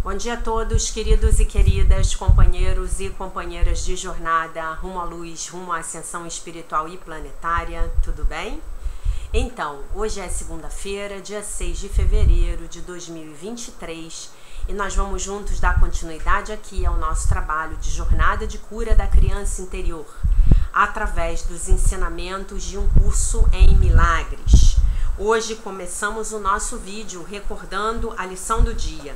Bom dia a todos, queridos e queridas, companheiros e companheiras de jornada rumo à luz, rumo à ascensão espiritual e planetária, tudo bem? Então, hoje é segunda-feira, dia 6 de fevereiro de 2023 e nós vamos juntos dar continuidade aqui ao nosso trabalho de jornada de cura da criança interior, através dos ensinamentos de um curso em milagres. Hoje começamos o nosso vídeo recordando a lição do dia,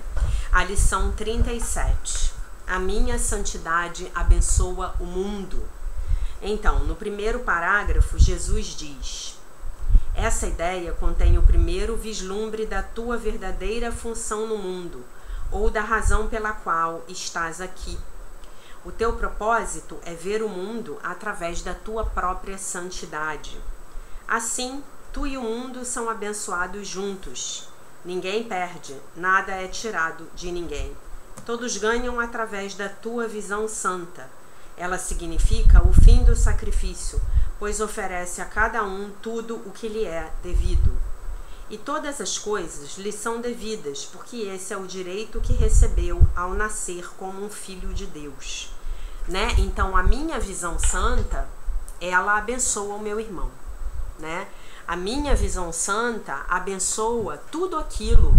a lição 37. A minha santidade abençoa o mundo. Então, no primeiro parágrafo, Jesus diz: essa ideia contém o primeiro vislumbre da tua verdadeira função no mundo, ou da razão pela qual estás aqui. O teu propósito é ver o mundo através da tua própria santidade. Assim, tu e o mundo são abençoados juntos. Ninguém perde, nada é tirado de ninguém. Todos ganham através da tua visão santa. Ela significa o fim do sacrifício, pois oferece a cada um tudo o que lhe é devido. E todas as coisas lhe são devidas, porque esse é o direito que recebeu ao nascer como um filho de Deus. Né? Então, a minha visão santa, ela abençoa o meu irmão, né? A minha visão santa abençoa tudo aquilo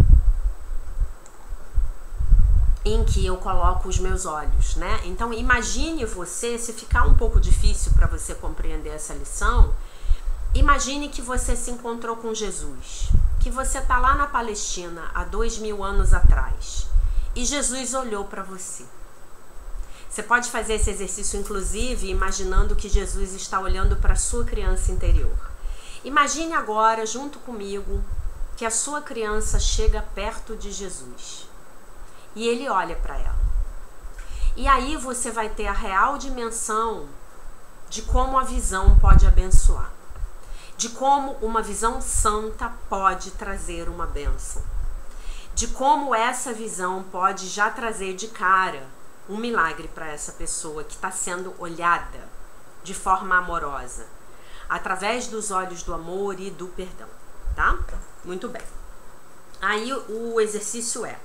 em que eu coloco os meus olhos, né? Então, imagine você, se ficar um pouco difícil para você compreender essa lição, imagine que você se encontrou com Jesus, que você está lá na Palestina há 2000 anos atrás e Jesus olhou para você. Você pode fazer esse exercício, inclusive, imaginando que Jesus está olhando para a sua criança interior. Imagine agora, junto comigo, que a sua criança chega perto de Jesus e ele olha para ela. E aí você vai ter a real dimensão de como a visão pode abençoar, de como uma visão santa pode trazer uma bênção, de como essa visão pode já trazer de cara um milagre para essa pessoa que está sendo olhada de forma amorosa, através dos olhos do amor e do perdão, tá? Muito bem. Aí o exercício é: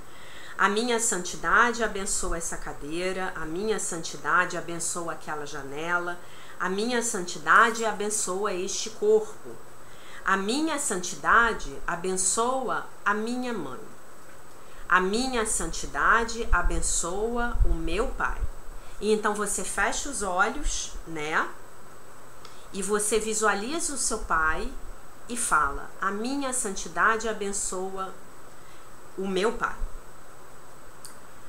a minha santidade abençoa essa cadeira, a minha santidade abençoa aquela janela, a minha santidade abençoa este corpo, a minha santidade abençoa a minha mãe, a minha santidade abençoa o meu pai. E então você fecha os olhos, né? E você visualiza o seu pai e fala: a minha santidade abençoa o meu pai.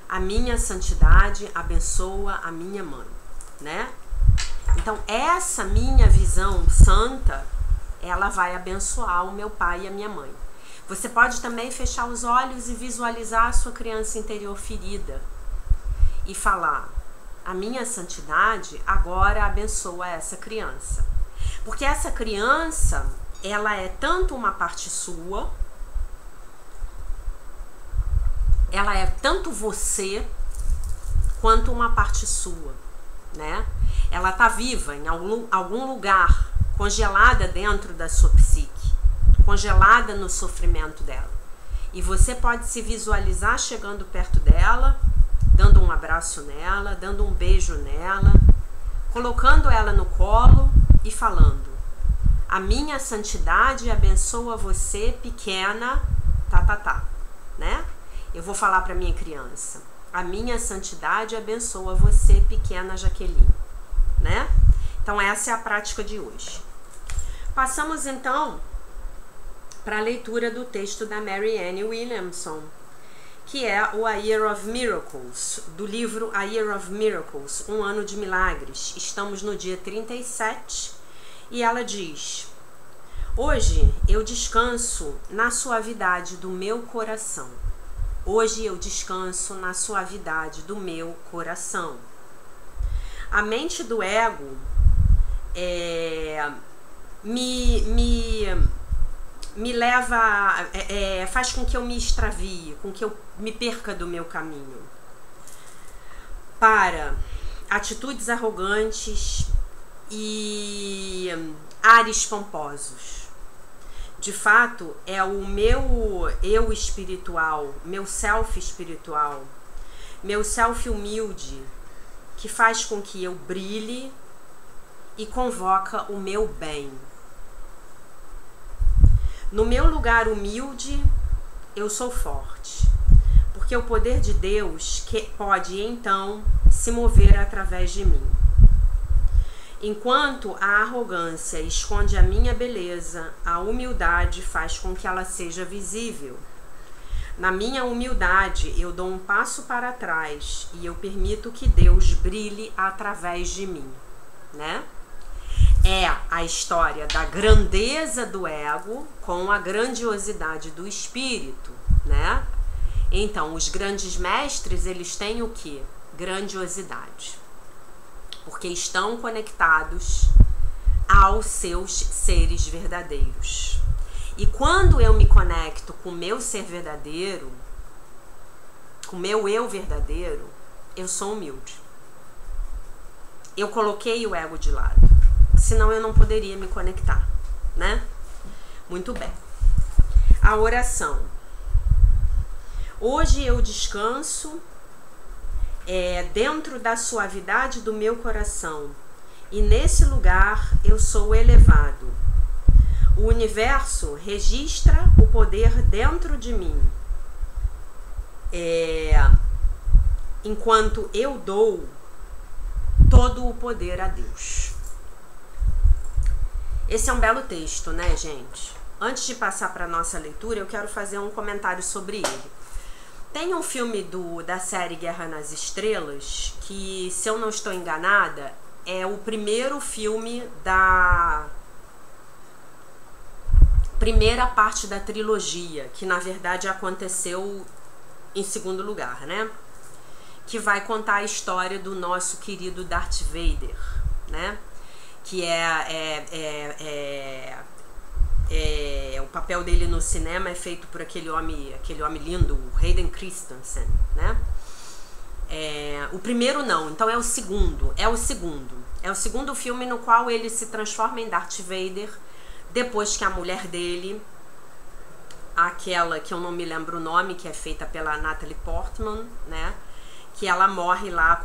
A minha santidade abençoa a minha mãe, né? Então, essa minha visão santa, ela vai abençoar o meu pai e a minha mãe. Você pode também fechar os olhos e visualizar a sua criança interior ferida e falar: a minha santidade agora abençoa essa criança. Porque essa criança, ela é tanto uma parte sua, ela é tanto você, quanto uma parte sua, né? Ela tá viva em algum lugar, congelada dentro da sua psique, congelada no sofrimento dela. E você pode se visualizar chegando perto dela, dando um abraço nela, dando um beijo nela, colocando ela no colo e falando: a minha santidade abençoa você, pequena, né? Eu vou falar para minha criança: a minha santidade abençoa você, pequena Jaqueline, né? Então essa é a prática de hoje. Passamos então para a leitura do texto da Marianne Williamson, que é o A Year of Miracles, do livro A Year of Miracles, Um Ano de Milagres. Estamos no dia 37 e ela diz: hoje eu descanso na suavidade do meu coração. Hoje eu descanso na suavidade do meu coração. A mente do ego me leva, faz com que eu me extravie, com que eu me perca do meu caminho para atitudes arrogantes e ares pomposos. De fato, é o meu eu espiritual, meu self espiritual, meu self humilde, que faz com que eu brilhe e convoca o meu bem. No meu lugar humilde, eu sou forte, porque o poder de Deus que pode então se mover através de mim. Enquanto a arrogância esconde a minha beleza, a humildade faz com que ela seja visível. Na minha humildade, eu dou um passo para trás e eu permito que Deus brilhe através de mim, né? É a história da grandeza do ego com a grandiosidade do espírito, né? Então, os grandes mestres, eles têm o quê? Grandiosidade. Porque estão conectados aos seus seres verdadeiros. E quando eu me conecto com o meu ser verdadeiro, com o meu eu verdadeiro, eu sou humilde. Eu coloquei o ego de lado. Senão eu não poderia me conectar, né? Muito bem. A oração. Hoje eu descanso dentro da suavidade do meu coração. E nesse lugar eu sou elevado. O universo registra o poder dentro de mim. Enquanto eu dou todo o poder a Deus. Esse é um belo texto, né, gente? Antes de passar para a nossa leitura, eu quero fazer um comentário sobre ele. Tem um filme da série Guerra nas Estrelas, que, se eu não estou enganada, é o primeiro filme da primeira parte da trilogia, que na verdade aconteceu em segundo lugar, né? Que vai contar a história do nosso querido Darth Vader, né? Que o papel dele no cinema é feito por aquele homem lindo, o Hayden Christensen, né? O primeiro não, então é o segundo filme no qual ele se transforma em Darth Vader depois que a mulher dele, aquela que eu não me lembro o nome, que é feita pela Natalie Portman, né? Que ela morre lá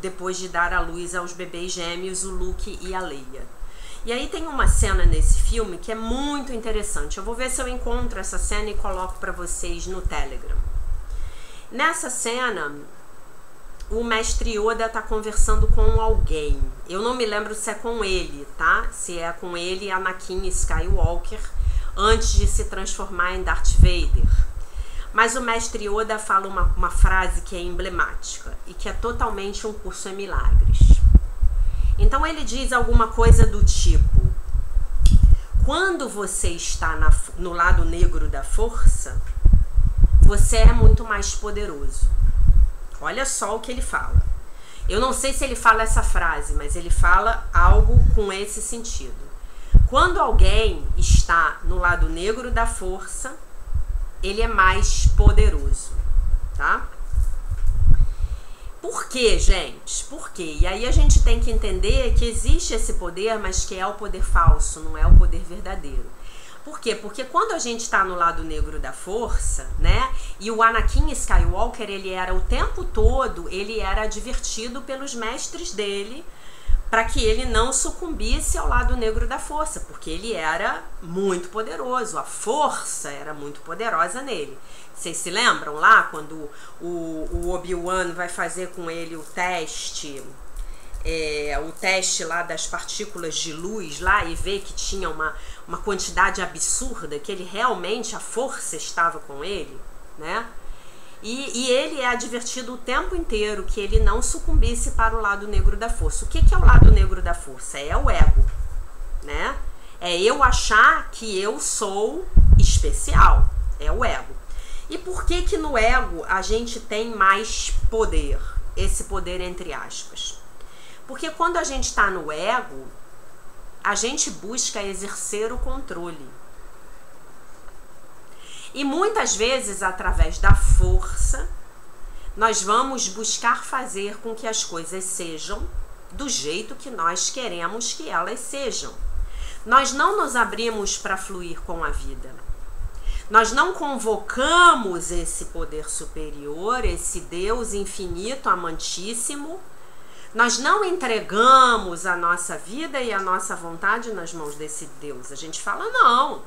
depois de dar à luz aos bebês gêmeos, o Luke e a Leia. E aí tem uma cena nesse filme que é muito interessante. Eu vou ver se eu encontro essa cena e coloco para vocês no Telegram. Nessa cena, o mestre Yoda tá conversando com alguém. Eu não me lembro se é com ele, tá? Se é com ele, Anakin Skywalker, antes de se transformar em Darth Vader. Mas o mestre Yoda fala uma frase que é emblemática e que é totalmente um curso em milagres. Então ele diz alguma coisa do tipo: quando você está no lado negro da força, você é muito mais poderoso. Olha só o que ele fala. Eu não sei se ele fala essa frase, mas ele fala algo com esse sentido. Quando alguém está no lado negro da força, ele é mais poderoso, tá? Por quê, gente? Por quê? E aí a gente tem que entender que existe esse poder, mas que é o poder falso, não é o poder verdadeiro. Por quê? Porque quando a gente está no lado negro da força, né? E o Anakin Skywalker, ele era o tempo todo, ele era advertido pelos mestres dele para que ele não sucumbisse ao lado negro da força, porque ele era muito poderoso, a força era muito poderosa nele. Vocês se lembram lá quando o Obi-Wan vai fazer com ele o teste lá das partículas de luz lá e vê que tinha uma quantidade absurda, que ele realmente, a força estava com ele, né? E ele é advertido o tempo inteiro que ele não sucumbisse para o lado negro da força. O que é o lado negro da força? É o ego, né? É eu achar que eu sou especial, é o ego. E por que no ego a gente tem mais poder? Esse poder entre aspas. Porque quando a gente está no ego, a gente busca exercer o controle. E muitas vezes, através da força, nós vamos buscar fazer com que as coisas sejam do jeito que nós queremos que elas sejam. Nós não nos abrimos para fluir com a vida. Nós não convocamos esse poder superior, esse Deus infinito, amantíssimo. Nós não entregamos a nossa vida e a nossa vontade nas mãos desse Deus. A gente fala, não,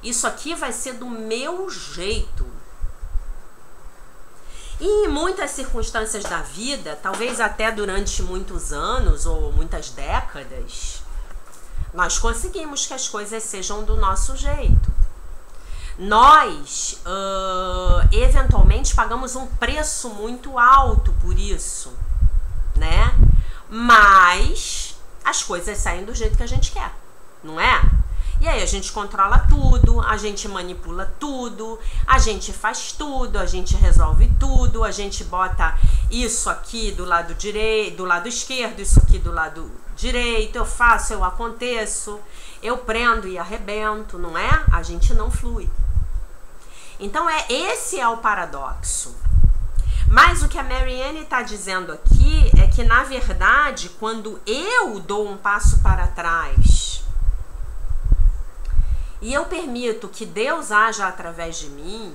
isso aqui vai ser do meu jeito. E em muitas circunstâncias da vida, talvez até durante muitos anos ou muitas décadas, nós conseguimos que as coisas sejam do nosso jeito. Nós, eventualmente, pagamos um preço muito alto por isso, né? Mas as coisas saem do jeito que a gente quer, não é? E aí a gente controla tudo, a gente manipula tudo, a gente faz tudo, a gente resolve tudo, a gente bota isso aqui do lado direito, do lado esquerdo, isso aqui do lado direito, eu faço, eu aconteço, eu prendo e arrebento, não é? A gente não flui. Então esse é o paradoxo. Mas o que a Marianne está dizendo aqui é que, na verdade, quando eu dou um passo para trás e eu permito que Deus haja através de mim,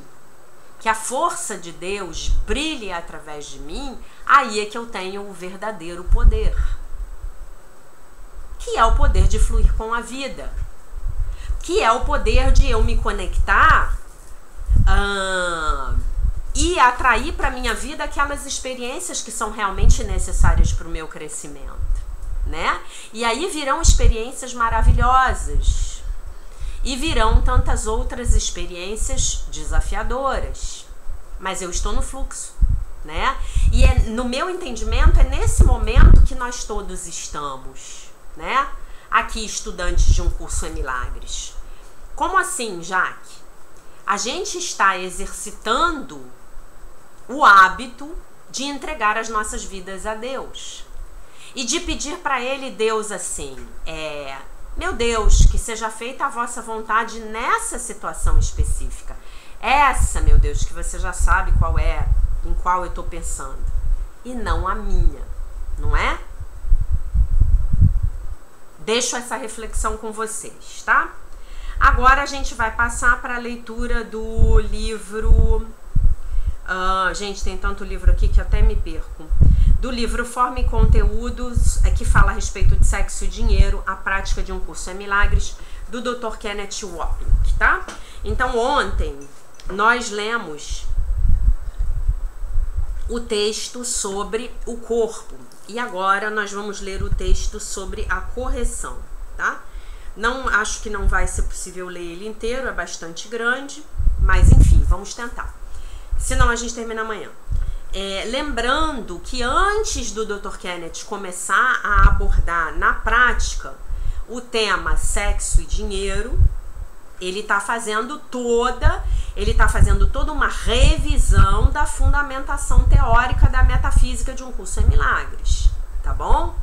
que a força de Deus brilhe através de mim, aí é que eu tenho o verdadeiro poder, que é o poder de fluir com a vida, que é o poder de eu me conectar e atrair para minha vida aquelas experiências que são realmente necessárias para o meu crescimento, né? E aí virão experiências maravilhosas e virão tantas outras experiências desafiadoras, mas eu estou no fluxo, né? E no meu entendimento é nesse momento que nós todos estamos, né? Aqui, estudantes de um curso em milagres. Como assim, Jaque? A gente está exercitando o hábito de entregar as nossas vidas a Deus e de pedir para Ele, Deus, assim, meu Deus, que seja feita a vossa vontade nessa situação específica. Essa, meu Deus, que você já sabe qual é, em qual eu estou pensando, e não a minha, não é? Deixo essa reflexão com vocês, tá? Agora a gente vai passar para a leitura do livro... gente, tem tanto livro aqui que até me perco. Do livro Forma e Conteúdos, que fala a respeito de sexo e dinheiro, a prática de um curso em milagres, do Dr. Kenneth Wapnick, tá? Então, ontem nós lemos o texto sobre o corpo. E agora nós vamos ler o texto sobre a correção, tá? Não, acho que não vai ser possível ler ele inteiro, é bastante grande, mas enfim, vamos tentar. Senão a gente termina amanhã. Lembrando que antes do Dr. Kenneth começar a abordar na prática o tema sexo e dinheiro, ele está fazendo toda uma revisão da fundamentação teórica da metafísica de um curso em milagres, tá bom?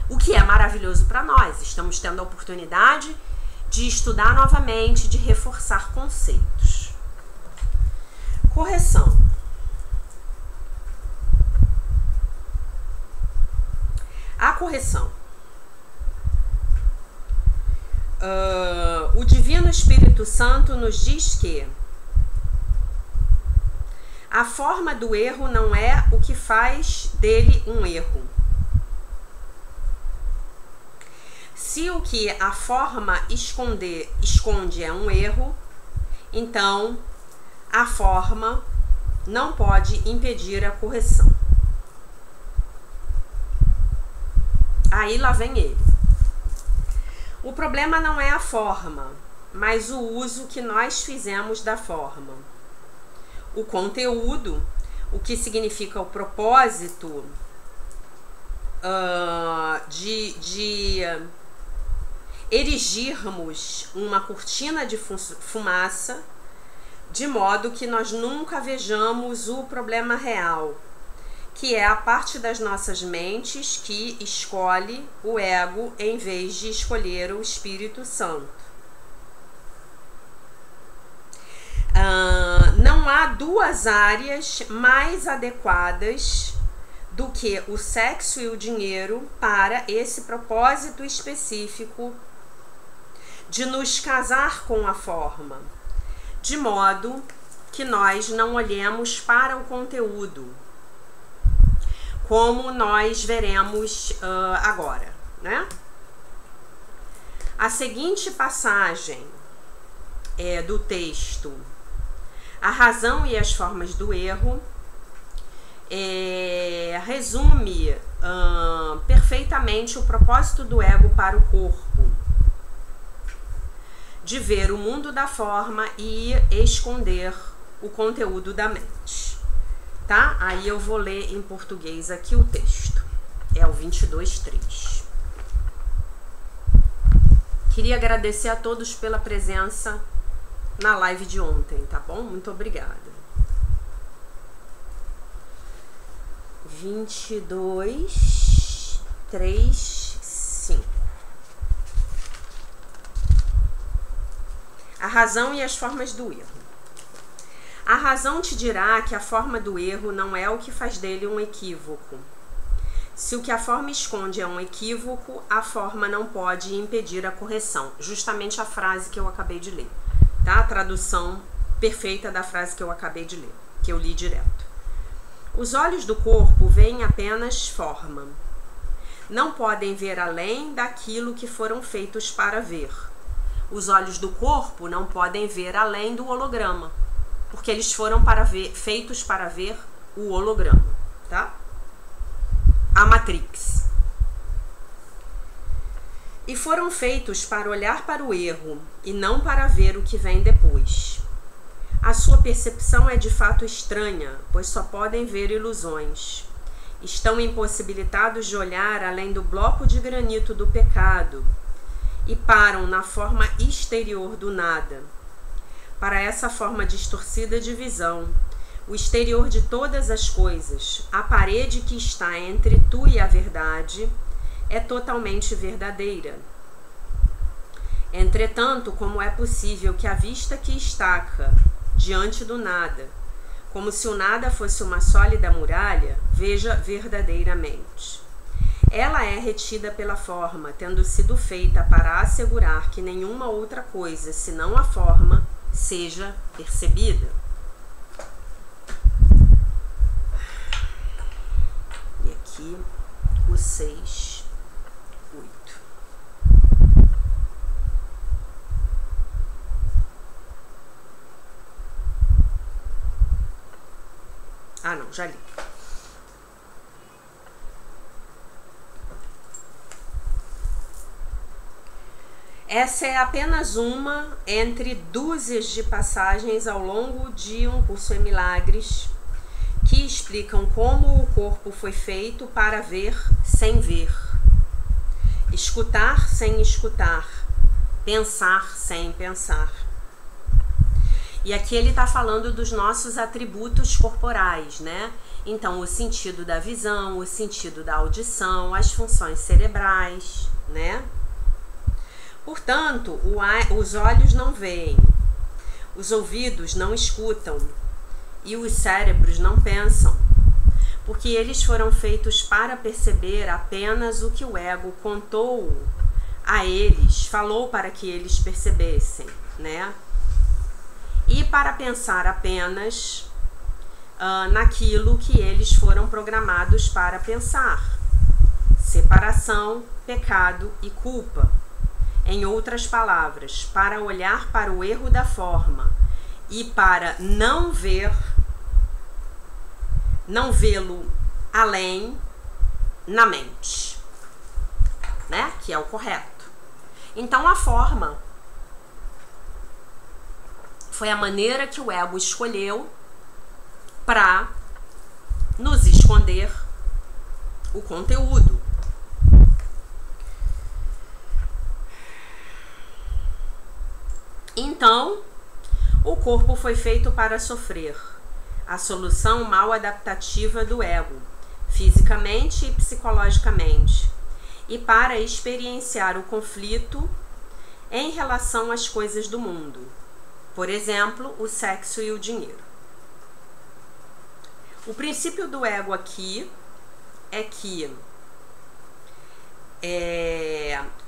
O que é maravilhoso para nós. Estamos tendo a oportunidade de estudar novamente, de reforçar conceitos. Correção. A correção. O Divino Espírito Santo nos diz que a forma do erro não é o que faz dele um erro. Se o que a forma esconde é um erro, então a forma não pode impedir a correção. Aí lá vem ele. O problema não é a forma, mas o uso que nós fizemos da forma. O conteúdo, o que significa o propósito de erigirmos uma cortina de fumaça, de modo que nós nunca vejamos o problema real, que é a parte das nossas mentes que escolhe o ego em vez de escolher o Espírito Santo. Não há duas áreas mais adequadas do que o sexo e o dinheiro para esse propósito específico de nos casar com a forma, de modo que nós não olhemos para o conteúdo, como nós veremos agora, né? A seguinte passagem do texto, a razão e as formas do erro, resume perfeitamente o propósito do ego para o corpo, de ver o mundo da forma e esconder o conteúdo da mente, tá? Aí eu vou ler em português aqui o texto, é o 22:3. Queria agradecer a todos pela presença na live de ontem, tá bom? Muito obrigada. 22:3:5. A razão e as formas do erro. A razão te dirá que a forma do erro não é o que faz dele um equívoco. Se o que a forma esconde é um equívoco, a forma não pode impedir a correção. Justamente a frase que eu acabei de ler, tá? A tradução perfeita da frase que eu acabei de ler, que eu li direto. Os olhos do corpo veem apenas forma. Não podem ver além daquilo que foram feitos para ver. Os olhos do corpo não podem ver além do holograma, porque eles foram feitos para ver o holograma, tá? A Matrix. E foram feitos para olhar para o erro e não para ver o que vem depois. A sua percepção é de fato estranha, pois só podem ver ilusões. Estão impossibilitados de olhar além do bloco de granito do pecado e param na forma exterior do nada. Para essa forma distorcida de visão, o exterior de todas as coisas, a parede que está entre tu e a verdade, é totalmente verdadeira. Entretanto, como é possível que a vista que estaca diante do nada, como se o nada fosse uma sólida muralha, veja verdadeiramente? Ela é retida pela forma, tendo sido feita para assegurar que nenhuma outra coisa, senão a forma, seja percebida. E aqui o 6, 8. Ah, não, já li. Essa é apenas uma entre dúzias de passagens ao longo de Um Curso em Milagres que explicam como o corpo foi feito para ver sem ver, escutar sem escutar, pensar sem pensar. E aqui ele está falando dos nossos atributos corporais, né? Então, o sentido da visão, o sentido da audição, as funções cerebrais, né? Portanto, os olhos não veem, os ouvidos não escutam e os cérebros não pensam, porque eles foram feitos para perceber apenas o que o ego contou a eles, falou para que eles percebessem, né? E para pensar apenas naquilo que eles foram programados para pensar: separação, pecado e culpa. Em outras palavras, para olhar para o erro da forma e para não vê-lo além na mente, né? Que é o correto. Então a forma foi a maneira que o ego escolheu para nos esconder o conteúdo. Então, o corpo foi feito para sofrer, a solução mal adaptativa do ego, fisicamente e psicologicamente, e para experienciar o conflito em relação às coisas do mundo, por exemplo, o sexo e o dinheiro. O princípio do ego aqui é que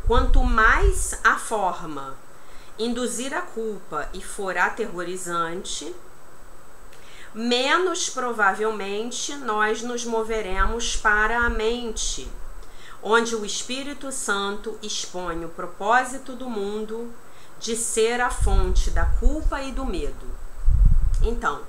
quanto mais a forma induzir a culpa e for aterrorizante, menos provavelmente nós nos moveremos para a mente, onde o Espírito Santo expõe o propósito do mundo de ser a fonte da culpa e do medo. Então,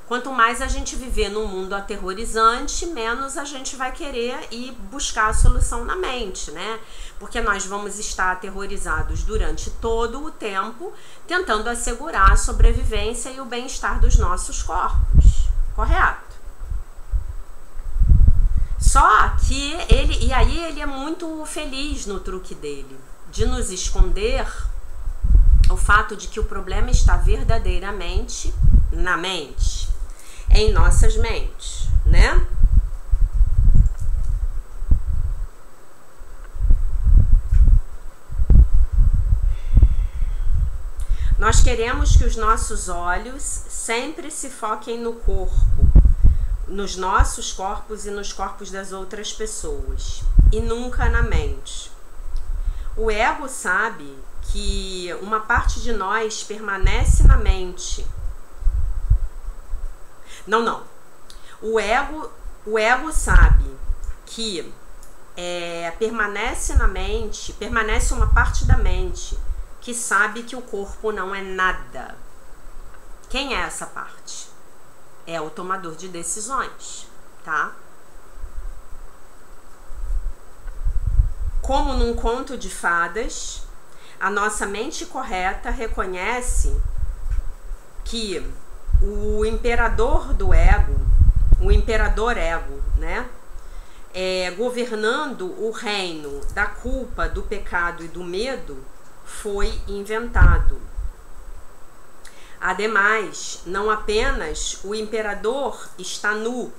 quanto mais a gente viver num mundo aterrorizante, menos a gente vai querer ir buscar a solução na mente, né? Porque nós vamos estar aterrorizados durante todo o tempo, tentando assegurar a sobrevivência e o bem-estar dos nossos corpos. Correto? Só que ele é muito feliz no truque dele, de nos esconder o fato de que o problema está verdadeiramente na mente, em nossas mentes, né? Nós queremos que os nossos olhos sempre se foquem no corpo, nos nossos corpos e nos corpos das outras pessoas, e nunca na mente. O ego sabe que uma parte de nós permanece na mente. Não. O ego sabe que permanece na mente, permanece uma parte da mente que sabe que o corpo não é nada. Quem é essa parte? É o tomador de decisões, tá? Como num conto de fadas, a nossa mente correta reconhece que o imperador do ego, o imperador ego, né, governando o reino da culpa, do pecado e do medo, foi inventado. Ademais, não apenas o imperador está nu,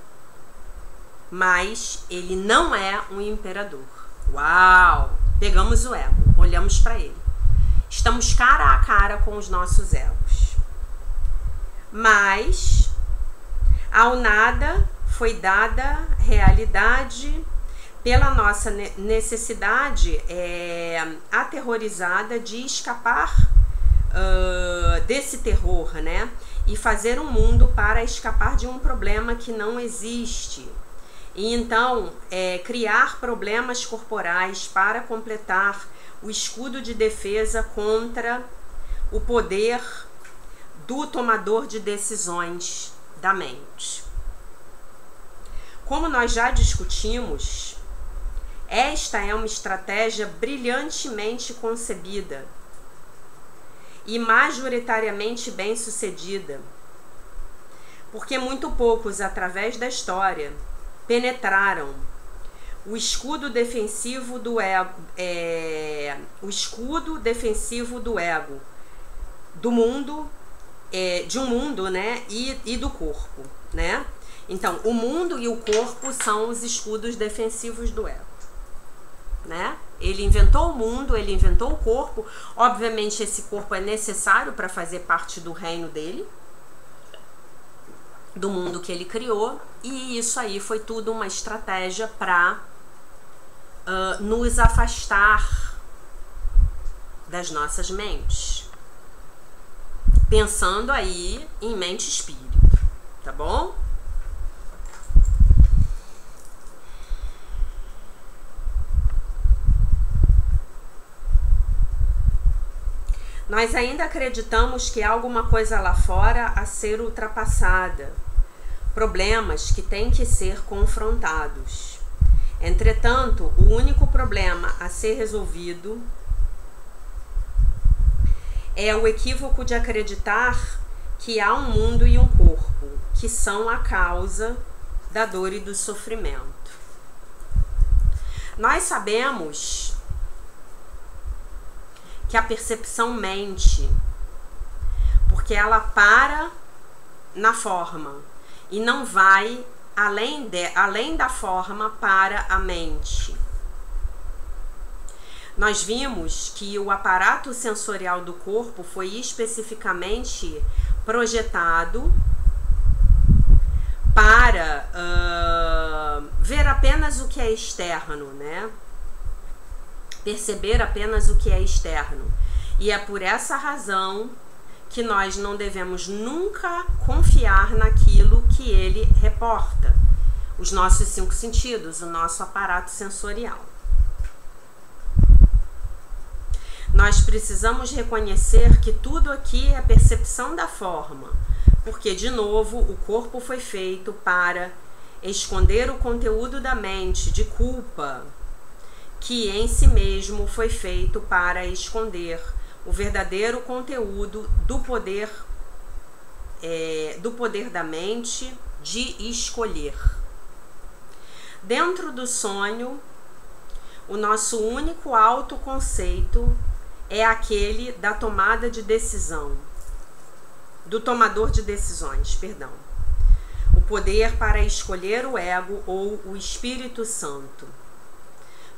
mas ele não é um imperador. Uau! Pegamos o ego, olhamos para ele. Estamos cara a cara com os nossos egos. Mas, ao nada, foi dada realidade pela nossa necessidade aterrorizada de escapar desse terror, né? E fazer um mundo para escapar de um problema que não existe. E então, criar problemas corporais para completar o escudo de defesa contra o poder do tomador de decisões da mente. Como nós já discutimos, esta é uma estratégia brilhantemente concebida e majoritariamente bem-sucedida, porque muito poucos, através da história, penetraram o escudo defensivo do ego, do mundo, de um mundo, né, e do corpo, né? Então, o mundo e o corpo são os escudos defensivos do ego, né? Ele inventou o mundo, ele inventou o corpo. Obviamente, esse corpo é necessário para fazer parte do reino dele, do mundo que ele criou, e isso aí foi tudo uma estratégia para nos afastar das nossas mentes, pensando aí em mente e espírito, tá bom? Nós ainda acreditamos que há alguma coisa lá fora a ser ultrapassada, problemas que têm que ser confrontados. Entretanto, o único problema a ser resolvido é o equívoco de acreditar que há um mundo e um corpo, que são a causa da dor e do sofrimento. Nós sabemos que a percepção mente, porque ela para na forma e não vai além da forma para a mente. Nós vimos que o aparato sensorial do corpo foi especificamente projetado para ver apenas o que é externo, né? Perceber apenas o que é externo. E é por essa razão que nós não devemos nunca confiar naquilo que ele reporta, os nossos 5 sentidos, o nosso aparato sensorial. Nós precisamos reconhecer que tudo aqui é percepção da forma, porque, de novo, o corpo foi feito para esconder o conteúdo da mente de culpa, que em si mesmo foi feito para esconder o verdadeiro conteúdo do poder da mente de escolher. Dentro do sonho, o nosso único autoconceito é aquele da tomada de decisão, do tomador de decisões, perdão. O poder para escolher o ego ou o Espírito Santo.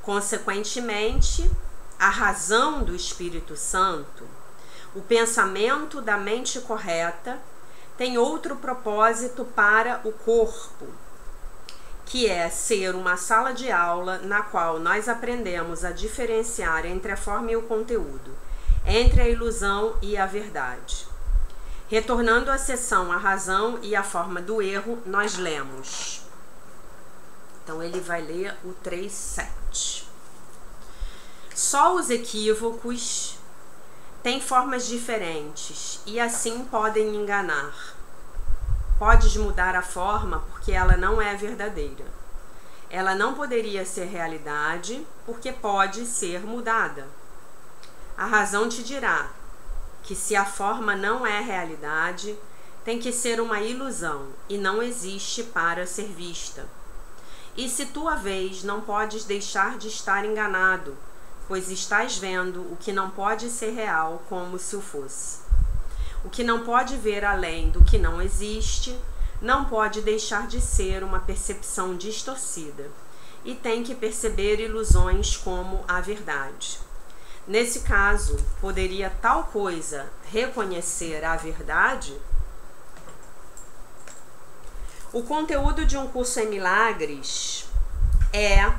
Consequentemente, a razão do Espírito Santo, o pensamento da mente correta, tem outro propósito para o corpo, que é ser uma sala de aula na qual nós aprendemos a diferenciar entre a forma e o conteúdo, entre a ilusão e a verdade. Retornando à sessão A Razão e a Forma do Erro, nós lemos. Então ele vai ler o 3.7. Só os equívocos têm formas diferentes e assim podem enganar. Podes mudar a forma porque ela não é verdadeira. Ela não poderia ser realidade porque pode ser mudada. A razão te dirá que se a forma não é realidade, tem que ser uma ilusão e não existe para ser vista. E se tua vez não podes deixar de estar enganado, pois estás vendo o que não pode ser real como se o fosse. O que não pode ver além do que não existe, não pode deixar de ser uma percepção distorcida, e tem que perceber ilusões como a verdade. Nesse caso, poderia tal coisa reconhecer a verdade? O conteúdo de um curso em milagres é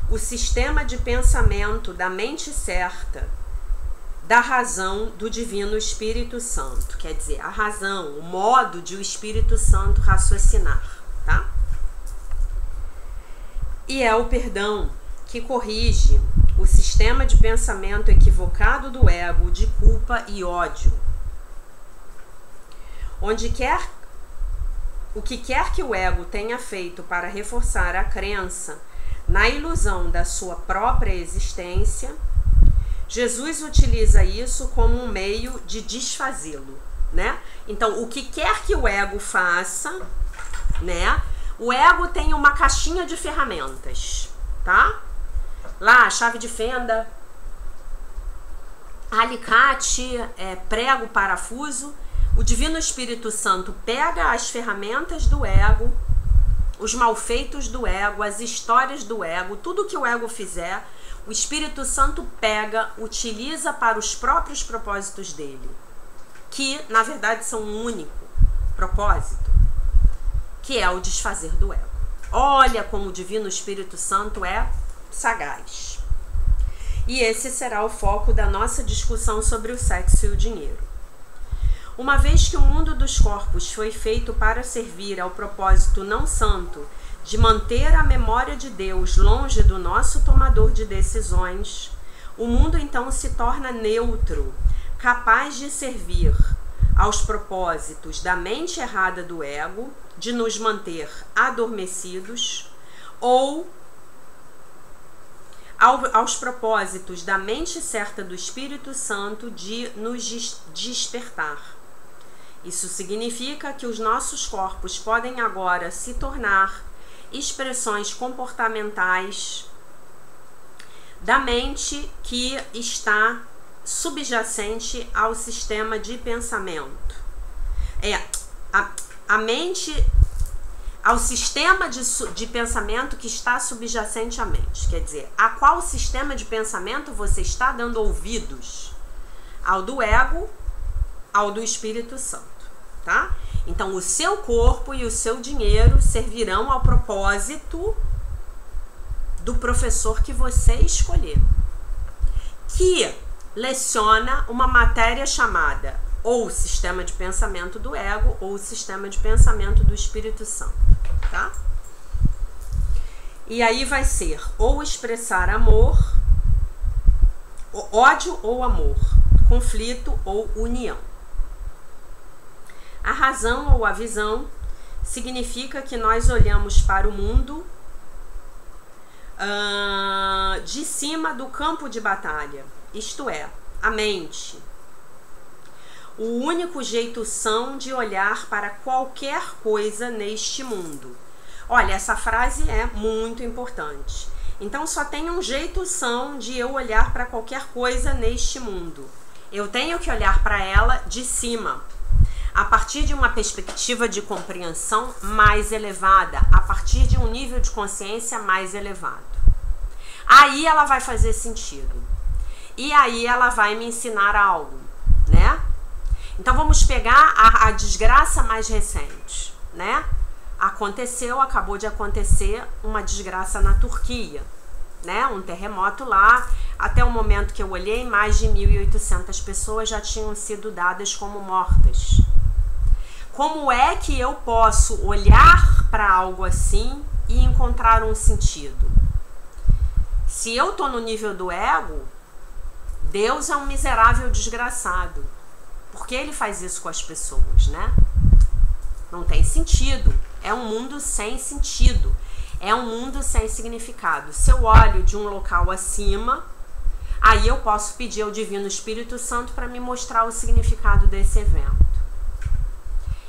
o sistema de pensamento da mente certa, da razão do Divino Espírito Santo. Quer dizer, a razão, o modo de o Espírito Santo raciocinar, tá? E é o perdão que corrige o sistema de pensamento equivocado do ego de culpa e ódio. O que quer que o ego tenha feito para reforçar a crença na ilusão da sua própria existência, Jesus utiliza isso como um meio de desfazê-lo, né? Então, o que quer que o ego faça, né? O ego tem uma caixinha de ferramentas, tá? Lá, chave de fenda, alicate, prego, parafuso. O Divino Espírito Santo pega as ferramentas do ego, os malfeitos do ego, as histórias do ego, tudo que o ego fizer, o Espírito Santo pega, utiliza para os próprios propósitos dele, que na verdade são um único propósito, que é o desfazer do ego. Olha como o Divino Espírito Santo é sagaz. E esse será o foco da nossa discussão sobre o sexo e o dinheiro. Uma vez que o mundo dos corpos foi feito para servir ao propósito não santo de manter a memória de Deus longe do nosso tomador de decisões, o mundo então se torna neutro, capaz de servir aos propósitos da mente errada do ego, de nos manter adormecidos, ou aos propósitos da mente certa do Espírito Santo de nos despertar. Isso significa que os nossos corpos podem agora se tornar expressões comportamentais da mente que está subjacente ao sistema de pensamento. A mente, ao sistema de pensamento que está subjacente à mente. Quer dizer, a qual sistema de pensamento você está dando ouvidos? Ao do ego, ao do Espírito Santo, tá? Então, o seu corpo e o seu dinheiro servirão ao propósito do professor que você escolher. Que leciona uma matéria chamada ou sistema de pensamento do ego ou sistema de pensamento do Espírito Santo, tá? E aí vai ser ou expressar amor, ódio ou amor, conflito ou união. A razão ou a visão significa que nós olhamos para o mundo de cima do campo de batalha, isto é, a mente. O único jeito são de olhar para qualquer coisa neste mundo. Olha, essa frase é muito importante. Então só tem um jeito são de eu olhar para qualquer coisa neste mundo. Eu tenho que olhar para ela de cima, a partir de uma perspectiva de compreensão mais elevada, a partir de um nível de consciência mais elevado. Aí ela vai fazer sentido. E aí ela vai me ensinar algo, né? Então vamos pegar a desgraça mais recente, né? Acabou de acontecer uma desgraça na Turquia, né? Um terremoto lá. Até o momento que eu olhei, mais de 1.800 pessoas já tinham sido dadas como mortas. Como é que eu posso olhar para algo assim e encontrar um sentido? Se eu tô no nível do ego, Deus é um miserável desgraçado. Por que ele faz isso com as pessoas, né? Não tem sentido. É um mundo sem sentido. É um mundo sem significado. Se eu olho de um local acima, aí eu posso pedir ao Divino Espírito Santo para me mostrar o significado desse evento.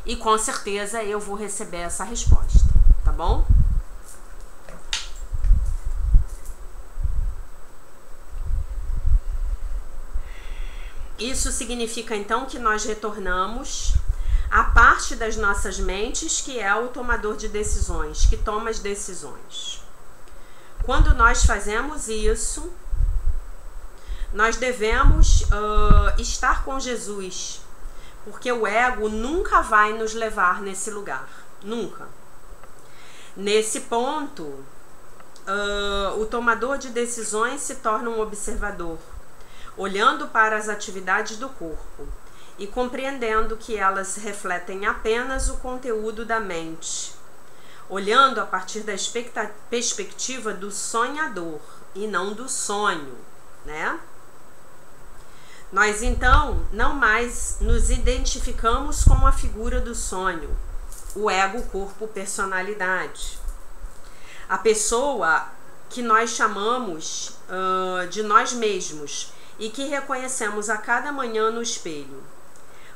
E com certeza eu vou receber essa resposta, tá bom? Isso significa então que nós retornamos à parte das nossas mentes que é o tomador de decisões, que toma as decisões. Quando nós fazemos isso, nós devemos estar com Jesus, porque o ego nunca vai nos levar nesse lugar, nunca. Nesse ponto, o tomador de decisões se torna um observador, olhando para as atividades do corpo e compreendendo que elas refletem apenas o conteúdo da mente, olhando a partir da perspectiva do sonhador e não do sonho, né? Nós então não mais nos identificamos com a figura do sonho, o ego, corpo, personalidade. A pessoa que nós chamamos de nós mesmos e que reconhecemos a cada manhã no espelho,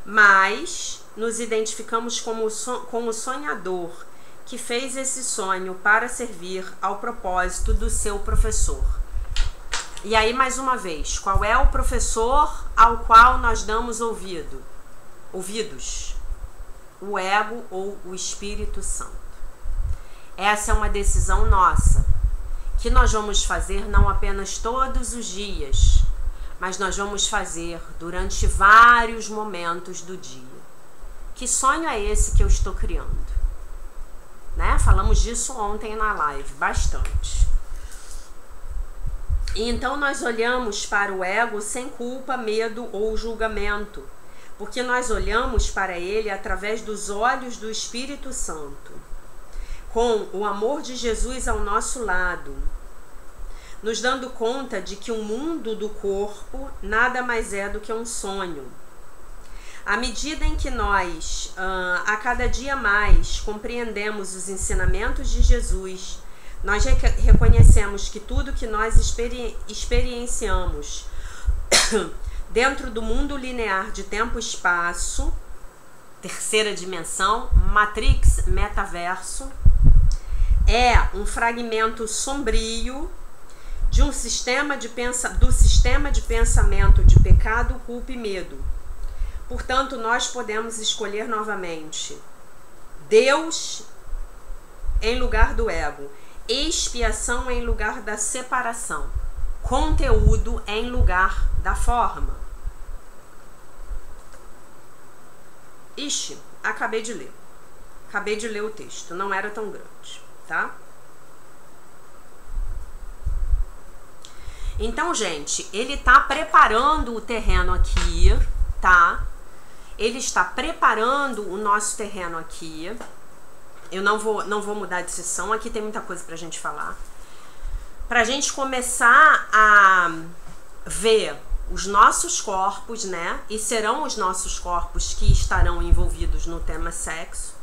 mas nos identificamos com o sonhador que fez esse sonho para servir ao propósito do seu professor. E aí, mais uma vez, qual é o professor ao qual nós damos ouvidos? O ego ou o Espírito Santo. Essa é uma decisão nossa, que nós vamos fazer não apenas todos os dias, mas nós vamos fazer durante vários momentos do dia. Que sonho é esse que eu estou criando? Né? Falamos disso ontem na live, bastante. E então nós olhamos para o ego sem culpa, medo ou julgamento, porque nós olhamos para ele através dos olhos do Espírito Santo, com o amor de Jesus ao nosso lado, nos dando conta de que o mundo do corpo nada mais é do que um sonho. À medida em que nós, a cada dia mais, compreendemos os ensinamentos de Jesus, nós reconhecemos que tudo que nós experienciamos dentro do mundo linear de tempo e espaço, terceira dimensão, Matrix, metaverso, é um fragmento sombrio de do sistema de pensamento de pecado, culpa e medo. Portanto, nós podemos escolher novamente Deus em lugar do ego, expiação em lugar da separação, conteúdo em lugar da forma. Ixi, acabei de ler o texto, não era tão grande, tá? Então, gente, ele tá preparando o terreno aqui, tá? Ele está preparando o nosso terreno aqui. Eu não vou mudar de sessão, aqui tem muita coisa pra gente falar. Pra gente começar a ver os nossos corpos, né? E serão os nossos corpos que estarão envolvidos no tema sexo.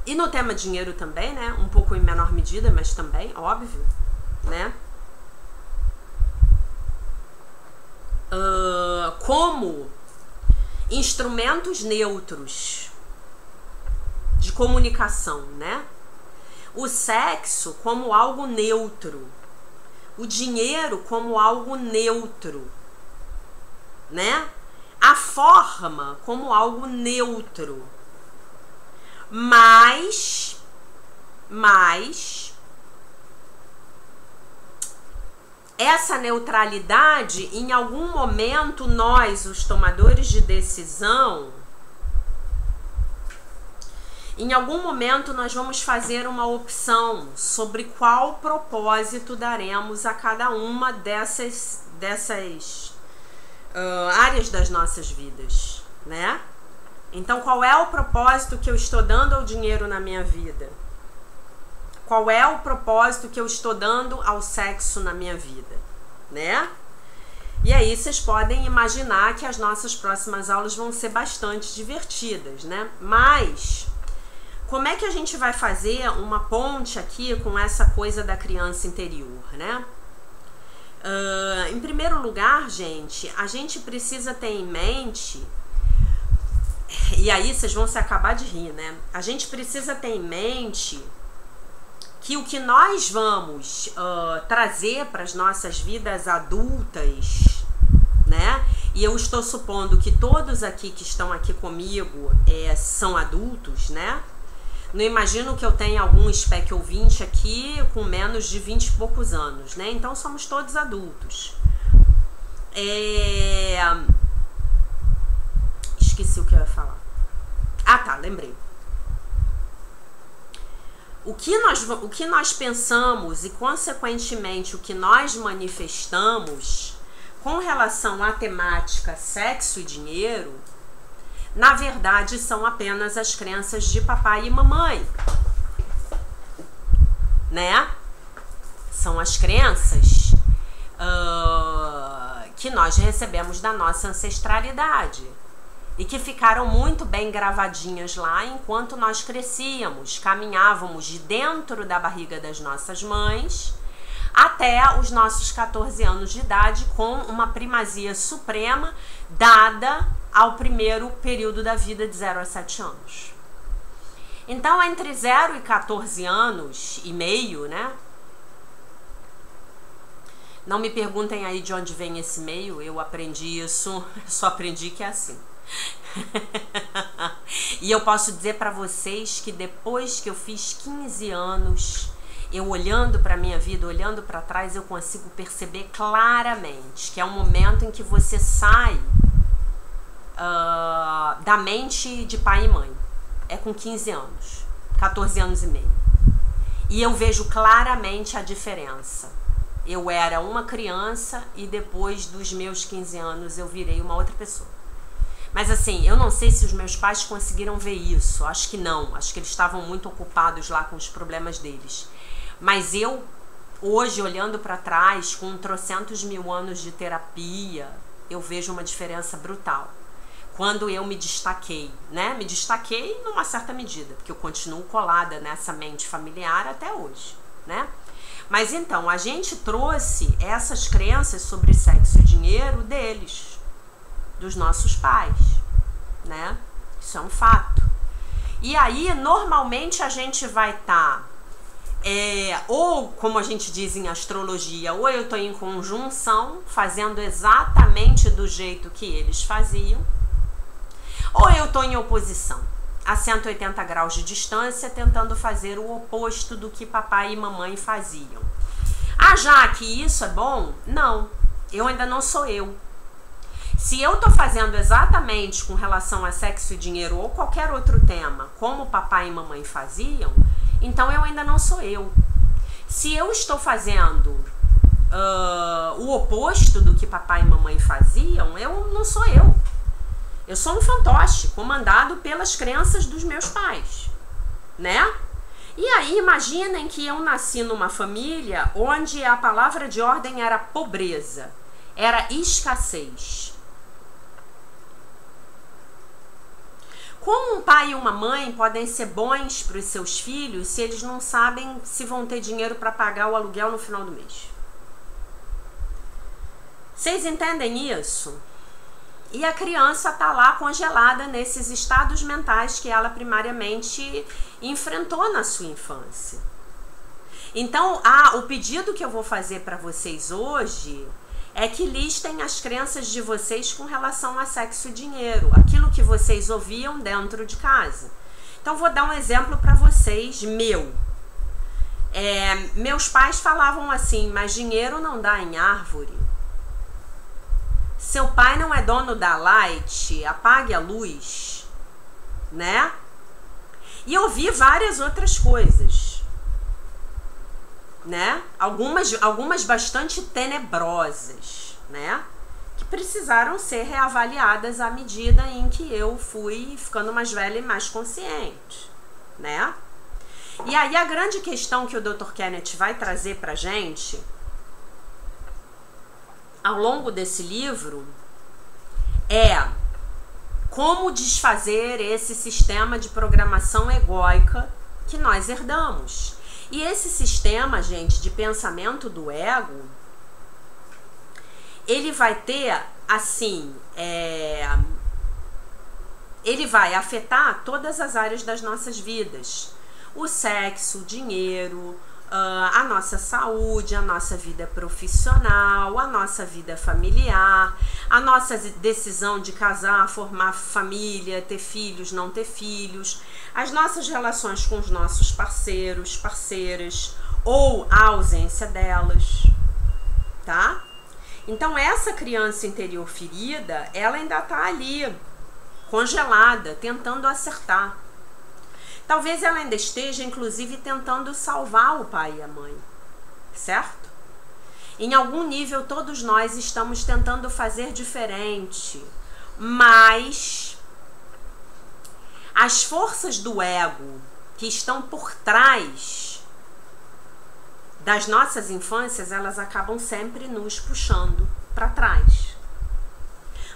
E no tema dinheiro também, né? Um pouco em menor medida, mas também, óbvio, né? Como instrumentos neutros de comunicação, né? O sexo como algo neutro. O dinheiro como algo neutro, né? A forma como algo neutro. Mas essa neutralidade, em algum momento, nós, os tomadores de decisão, em algum momento nós vamos fazer uma opção sobre qual propósito daremos a cada uma dessas áreas das nossas vidas, né? Então, qual é o propósito que eu estou dando ao dinheiro na minha vida? Qual é o propósito que eu estou dando ao sexo na minha vida, né? E aí vocês podem imaginar que as nossas próximas aulas vão ser bastante divertidas, né? Mas como é que a gente vai fazer uma ponte aqui com essa coisa da criança interior, né? Em primeiro lugar, gente, a gente precisa ter em mente, e aí vocês vão se acabar de rir, né? A gente precisa ter em mente que o que nós vamos trazer para as nossas vidas adultas, né? E eu estou supondo que todos aqui que estão aqui comigo são adultos, né? Não imagino que eu tenha algum spec ouvinte aqui com menos de 20 e poucos anos, né? Então somos todos adultos. Esqueci o que eu ia falar. Ah, tá, lembrei. O que nós pensamos e, consequentemente, o que nós manifestamos com relação à temática sexo e dinheiro, na verdade, são apenas as crenças de papai e mamãe, né? São as crenças que nós recebemos da nossa ancestralidade e que ficaram muito bem gravadinhas lá enquanto nós crescíamos, caminhávamos de dentro da barriga das nossas mães até os nossos 14 anos de idade, com uma primazia suprema dada ao primeiro período da vida de 0 a 7 anos. Então, entre 0 e 14 anos e meio, né? Não me perguntem aí de onde vem esse meio, eu aprendi isso, só aprendi que é assim. E eu posso dizer para vocês que depois que eu fiz 15 anos, eu olhando para minha vida, olhando para trás, eu consigo perceber claramente que é um momento em que você sai da mente de pai e mãe. É com 15 anos, 14 anos e meio. E eu vejo claramente a diferença. Eu era uma criança e depois dos meus 15 anos eu virei uma outra pessoa. Mas assim, eu não sei se os meus pais conseguiram ver isso. Acho que não. Acho que eles estavam muito ocupados lá com os problemas deles. Mas eu, hoje, olhando para trás, com 300 mil anos de terapia, eu vejo uma diferença brutal. Quando eu me destaquei, né? Me destaquei numa certa medida, porque eu continuo colada nessa mente familiar até hoje, né? Mas então, a gente trouxe essas crenças sobre sexo e dinheiro deles, dos nossos pais, né? Isso é um fato. E aí, normalmente, a gente vai estar, ou, como a gente diz em astrologia, ou eu estou em conjunção, fazendo exatamente do jeito que eles faziam, ou eu estou em oposição, a 180 graus de distância, tentando fazer o oposto do que papai e mamãe faziam. Ah, já que isso é bom? Não, eu ainda não sou eu. Se eu tô fazendo exatamente com relação a sexo e dinheiro ou qualquer outro tema, como papai e mamãe faziam, então eu ainda não sou eu. Se eu estou fazendo o oposto do que papai e mamãe faziam, eu não sou eu. Eu sou um fantoche comandado pelas crenças dos meus pais, né? E aí imaginem que eu nasci numa família onde a palavra de ordem era pobreza, era escassez. Como um pai e uma mãe podem ser bons para os seus filhos se eles não sabem se vão ter dinheiro para pagar o aluguel no final do mês? Vocês entendem isso? E a criança está lá congelada nesses estados mentais que ela primariamente enfrentou na sua infância. Então, o pedido que eu vou fazer para vocês hoje é que listem as crenças de vocês com relação a sexo e dinheiro, aquilo que vocês ouviam dentro de casa. Então, vou dar um exemplo para vocês, meus pais falavam assim, mas dinheiro não dá em árvore. Seu pai não é dono da Light, apague a luz, né? E eu vi várias outras coisas, né? Algumas bastante tenebrosas, né? Que precisaram ser reavaliadas à medida em que eu fui ficando mais velha e mais consciente, né? E aí a grande questão que o Dr. Kenneth vai trazer pra gente ao longo desse livro é como desfazer esse sistema de programação egóica que nós herdamos. E esse sistema, gente, de pensamento do ego, ele vai ter, assim, ele vai afetar todas as áreas das nossas vidas. O sexo, o dinheiro, a nossa saúde, a nossa vida profissional, a nossa vida familiar, a nossa decisão de casar, formar família, ter filhos, não ter filhos, as nossas relações com os nossos parceiros, parceiras, ou a ausência delas, tá? Então essa criança interior ferida, ela ainda tá ali, congelada, tentando acertar. Talvez ela ainda esteja, inclusive, tentando salvar o pai e a mãe, certo? Em algum nível, todos nós estamos tentando fazer diferente, mas as forças do ego que estão por trás das nossas infâncias, elas acabam sempre nos puxando para trás.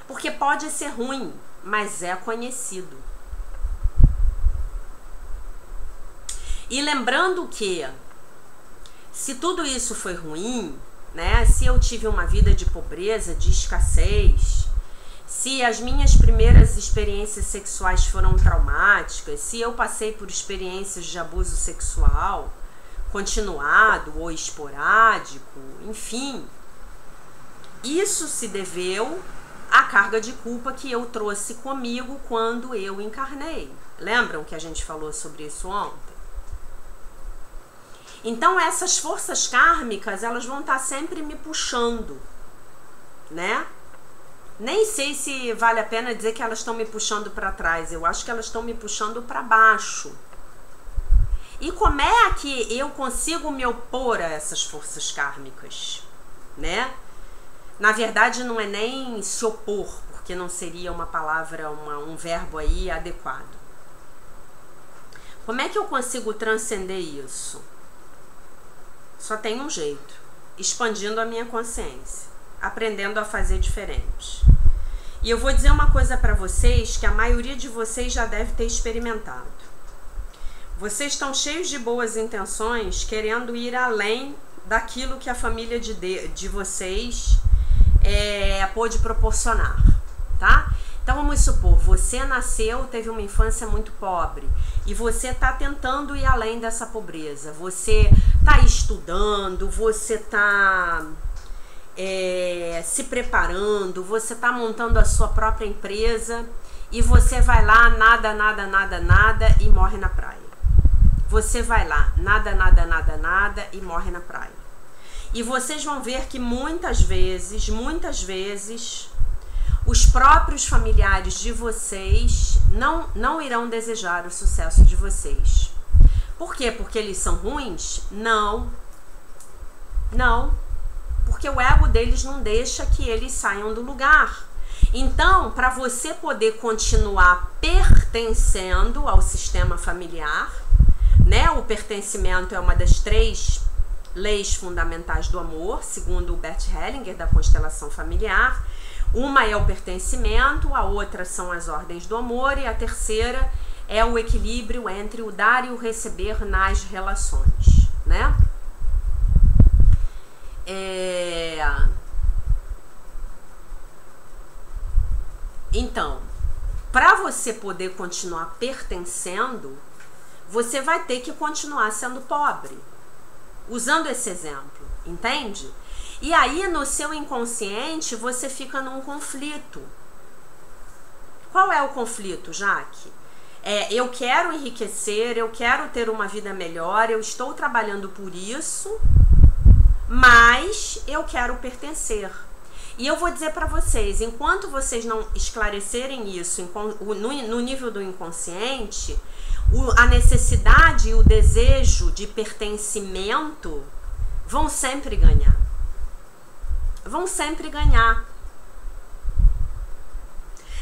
Porque pode ser ruim, mas é conhecido. E lembrando que, se tudo isso foi ruim, né, se eu tive uma vida de pobreza, de escassez, se as minhas primeiras experiências sexuais foram traumáticas, se eu passei por experiências de abuso sexual continuado ou esporádico, enfim, isso se deveu à carga de culpa que eu trouxe comigo quando eu encarnei. Lembram que a gente falou sobre isso ontem? Então essas forças kármicas, elas vão estar sempre me puxando, né? Nem sei se vale a pena dizer que elas estão me puxando para trás, eu acho que elas estão me puxando para baixo. E como é que eu consigo me opor a essas forças kármicas, né? Na verdade não é nem se opor, porque não seria uma palavra, um verbo aí adequado. Como é que eu consigo transcender isso? Só tem um jeito, expandindo a minha consciência, aprendendo a fazer diferente. E eu vou dizer uma coisa para vocês que a maioria de vocês já deve ter experimentado. Vocês estão cheios de boas intenções, querendo ir além daquilo que a família de vocês pôde proporcionar, tá? Então vamos supor, você nasceu, teve uma infância muito pobre e você está tentando ir além dessa pobreza. Você está estudando, você está se preparando, você está montando a sua própria empresa e você vai lá, nada e morre na praia. Você vai lá, nada e morre na praia. E vocês vão ver que muitas vezes, os próprios familiares de vocês não irão desejar o sucesso de vocês. Por quê? Porque eles são ruins? Não. Não, porque o ego deles não deixa que eles saiam do lugar. Então, para você poder continuar pertencendo ao sistema familiar, né? O pertencimento é uma das 3 leis fundamentais do amor, segundo o Bert Hellinger, da constelação familiar. Uma é o pertencimento, a outra são as ordens do amor e a terceira é o equilíbrio entre o dar e o receber nas relações, né? Então, para você poder continuar pertencendo, você vai ter que continuar sendo pobre. Usando esse exemplo, entende? E aí, no seu inconsciente, você fica num conflito. Qual é o conflito, Jaque? Eu quero enriquecer, eu quero ter uma vida melhor, eu estou trabalhando por isso, mas eu quero pertencer. E eu vou dizer para vocês, enquanto vocês não esclarecerem isso no nível do inconsciente, a necessidade e o desejo de pertencimento vão sempre ganhar. Vão sempre ganhar.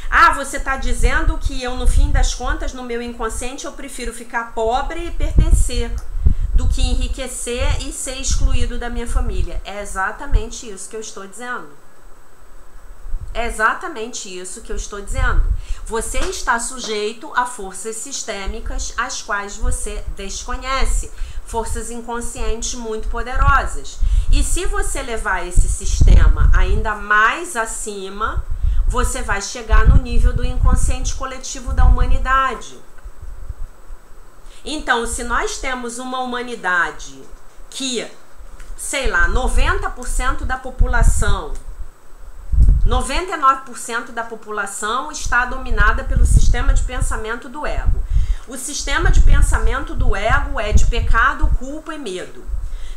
Ah, você está dizendo que eu, no fim das contas, no meu inconsciente, eu prefiro ficar pobre e pertencer do que enriquecer e ser excluído da minha família. É exatamente isso que eu estou dizendo. É exatamente isso que eu estou dizendo. Você está sujeito a forças sistêmicas as quais você desconhece. Forças inconscientes muito poderosas. E se você levar esse sistema ainda mais acima, você vai chegar no nível do inconsciente coletivo da humanidade. Então, se nós temos uma humanidade que, sei lá, 90% da população, 99% da população está dominada pelo sistema de pensamento do ego. O sistema de pensamento do ego é de pecado, culpa e medo.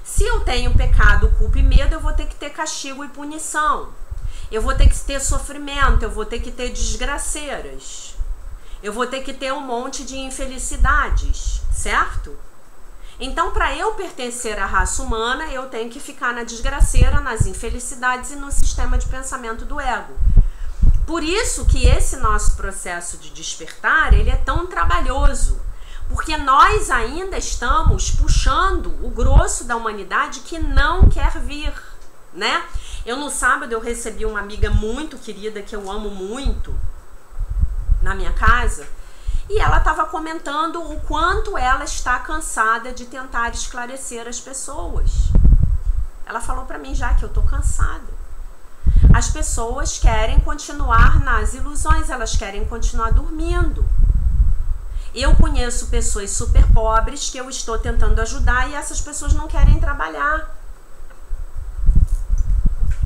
Se eu tenho pecado, culpa e medo, eu vou ter que ter castigo e punição. Eu vou ter que ter sofrimento, eu vou ter que ter desgraceiras. Eu vou ter que ter um monte de infelicidades, certo? Então, para eu pertencer à raça humana, eu tenho que ficar na desgraceira, nas infelicidades e no sistema de pensamento do ego. Por isso que esse nosso processo de despertar, ele é tão trabalhoso. Porque nós ainda estamos puxando o grosso da humanidade que não quer vir, né? No sábado eu recebi uma amiga muito querida, que eu amo muito, na minha casa. E ela estava comentando o quanto ela está cansada de tentar esclarecer as pessoas. Ela falou para mim, já que eu tô cansada. As pessoas querem continuar nas ilusões, elas querem continuar dormindo. Eu conheço pessoas super pobres que eu estou tentando ajudar e essas pessoas não querem trabalhar.